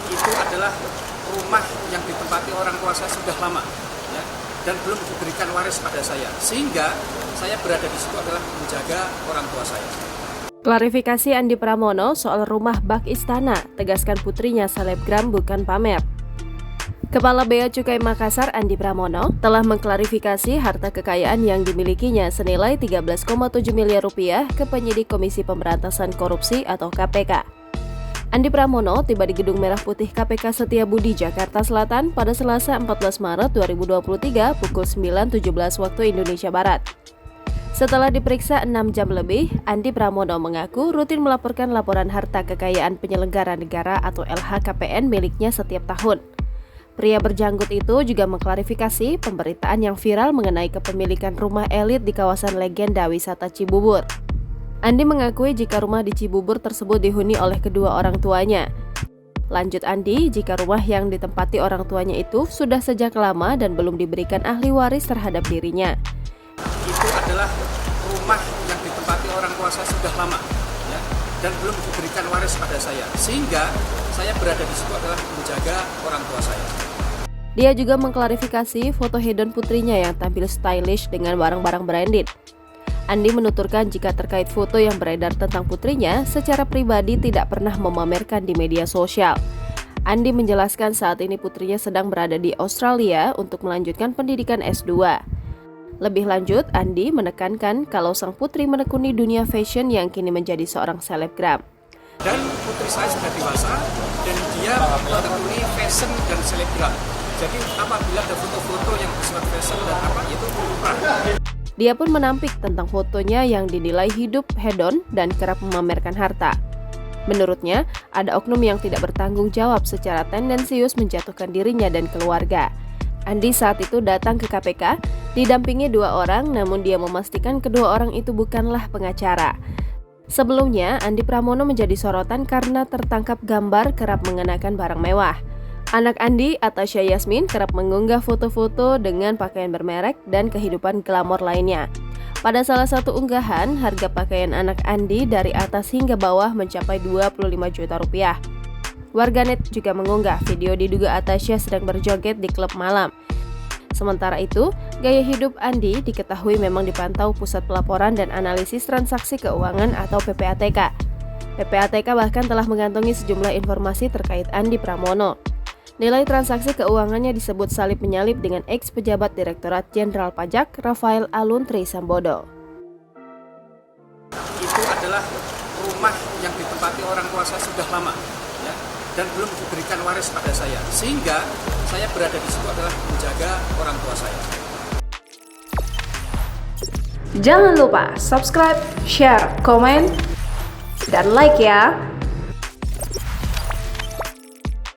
itu adalah rumah yang ditempati orang tua saya sudah lama, ya, dan belum diberikan waris pada saya, sehingga saya berada di situ adalah menjaga orang tua saya. Klarifikasi Andi Pramono soal rumah bak istana, tegaskan putrinya selebgram bukan pamer. Kepala Bea Cukai Makassar Andi Pramono telah mengklarifikasi harta kekayaan yang dimilikinya senilai 13,7 miliar rupiah ke penyidik Komisi Pemberantasan Korupsi atau KPK. Andi Pramono tiba di Gedung Merah Putih KPK Setiabudi, Jakarta Selatan pada Selasa 14 Maret 2023 pukul 9.17 waktu Indonesia Barat. Setelah diperiksa 6 jam lebih, Andi Pramono mengaku rutin melaporkan laporan harta kekayaan penyelenggara negara atau LHKPN miliknya setiap tahun. Pria berjanggut itu juga mengklarifikasi pemberitaan yang viral mengenai kepemilikan rumah elit di kawasan legenda wisata Cibubur. Andi mengakui jika rumah di Cibubur tersebut dihuni oleh kedua orang tuanya. Lanjut Andi, jika rumah yang ditempati orang tuanya itu sudah sejak lama dan belum diberikan ahli waris terhadap dirinya. Itu adalah rumah yang ditempati orang tua saya sudah lama, ya, dan belum diberikan waris pada saya, sehingga saya berada di situ adalah menjaga orang tua saya. Dia juga mengklarifikasi foto hedon putrinya yang tampil stylish dengan barang-barang branded. Andi menuturkan jika terkait foto yang beredar tentang putrinya, secara pribadi tidak pernah memamerkan di media sosial. Andi menjelaskan saat ini putrinya sedang berada di Australia untuk melanjutkan pendidikan S2. Lebih lanjut, Andi menekankan kalau sang putri menekuni dunia fashion yang kini menjadi seorang selebgram. Dan putri saya sudah dewasa dan dia menekuni fashion dan selebgram. Jadi apabila ada foto-foto yang bersifat fashion dan apa itu murah. Dia pun menampik tentang fotonya yang dinilai hidup hedon dan kerap memamerkan harta. Menurutnya, ada oknum yang tidak bertanggung jawab secara tendensius menjatuhkan dirinya dan keluarga. Andi saat itu datang ke KPK, didampingi 2 orang, namun dia memastikan kedua orang itu bukanlah pengacara. Sebelumnya, Andi Pramono menjadi sorotan karena tertangkap gambar kerap mengenakan barang mewah. Anak Andi, Atasha Yasmin, kerap mengunggah foto-foto dengan pakaian bermerek dan kehidupan glamor lainnya. Pada salah satu unggahan, harga pakaian anak Andi dari atas hingga bawah mencapai 25 juta rupiah. Warganet juga mengunggah video diduga Atasha sedang berjoget di klub malam. Sementara itu, gaya hidup Andi diketahui memang dipantau Pusat Pelaporan dan Analisis Transaksi Keuangan atau PPATK. PPATK bahkan telah mengantongi sejumlah informasi terkait Andi Pramono. Nilai transaksi keuangannya disebut salip menyalip dengan ex-pejabat Direktorat Jenderal Pajak Rafael Aluntri Sambodo. Itu adalah rumah yang ditempati orang tua saya sudah lama, ya, dan belum diberikan waris pada saya, sehingga saya berada di situ adalah menjaga orang tua saya. Jangan lupa subscribe, share, komen, dan like ya!